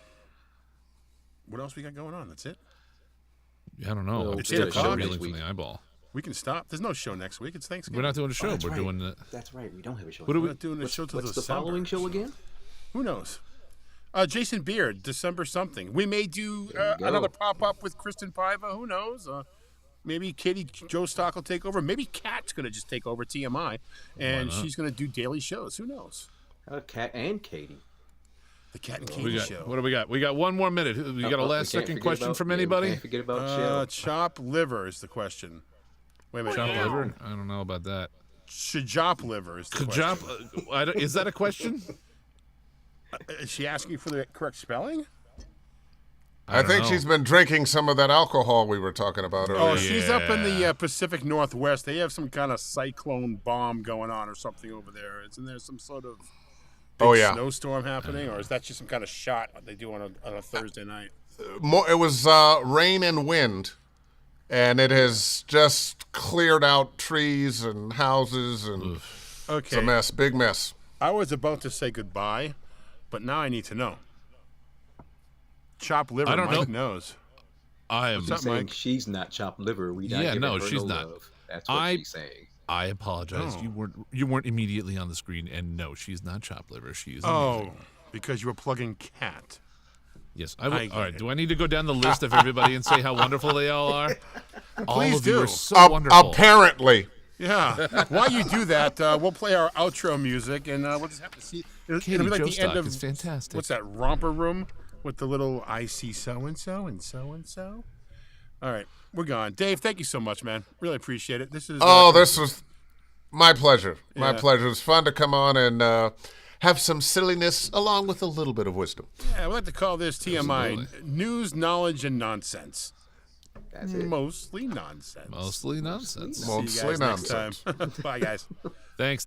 else we got going on? That's it? I don't know. Well, I'm it's still 8 o'clock reeling next from week. the eyeball. We can stop. There's no show next week. It's Thanksgiving. We're not doing a show. That's We're right. doing the. That's right. We don't have a show. What do We're we? not doing a show till What's the December. following show again? Who knows? Jason Beard, December something. We may do There you go. another pop-up with Kristen Paiva. Who knows? Maybe Katie Joe Stock will take over. Maybe Kat's going to just take over TMI, and she's going to do daily shows. Who knows? Kat and Katie. The Cat and We Katie got, show. what do we got? We got one more minute. We got a we last can't second forget question about- from yeah, we anybody? can't forget about Shell. Chop liver is the question. Wait a minute. Chop liver? I don't know about that. Shajop liver is the Chop? question. Is that a question? Is she asking for the correct spelling? I think know. she's been drinking some of that alcohol we were talking about earlier. Oh, she's up in the Yeah. Pacific Northwest. They have some kind of cyclone bomb going on or something over there. Isn't there some sort of big snowstorm happening, or is that just some kind of shot they do on a Thursday night? It was rain and wind, and it has just cleared out trees and houses, and it's a Okay. mess, big mess. I was about to say goodbye, but now I need to know. Chop liver, I don't Mike know. knows. I am. What's up, Saying Mike? she's not chopped liver. We not Yeah, giving no, her she's no not. love. That's what she's saying. I apologize. Oh. You weren't immediately on the screen, and no, she's not chopped liver. She is. Oh, amazing. Because you were plugging cat. Yes, I get all right. it. Do I need to go down the list of everybody and say how wonderful they all are? All Please of you do. are so wonderful. Apparently. Yeah. While you do that, we'll play our outro music, and we'll just have to see. It'll Katie be like the Jostock end of is fantastic. What's that romper room with the little I see so and so and so and so. All right, we're gone. Dave, thank you so much, man. Really appreciate it. This is. This was my pleasure. My Yeah. pleasure. It's fun to come on and have some silliness along with a little bit of wisdom. Yeah, we like to call this TMI: Absolutely. news, knowledge, and nonsense. That's it. Mostly nonsense. Mostly nonsense. See you Mostly guys next nonsense. time. Bye, guys. Thanks.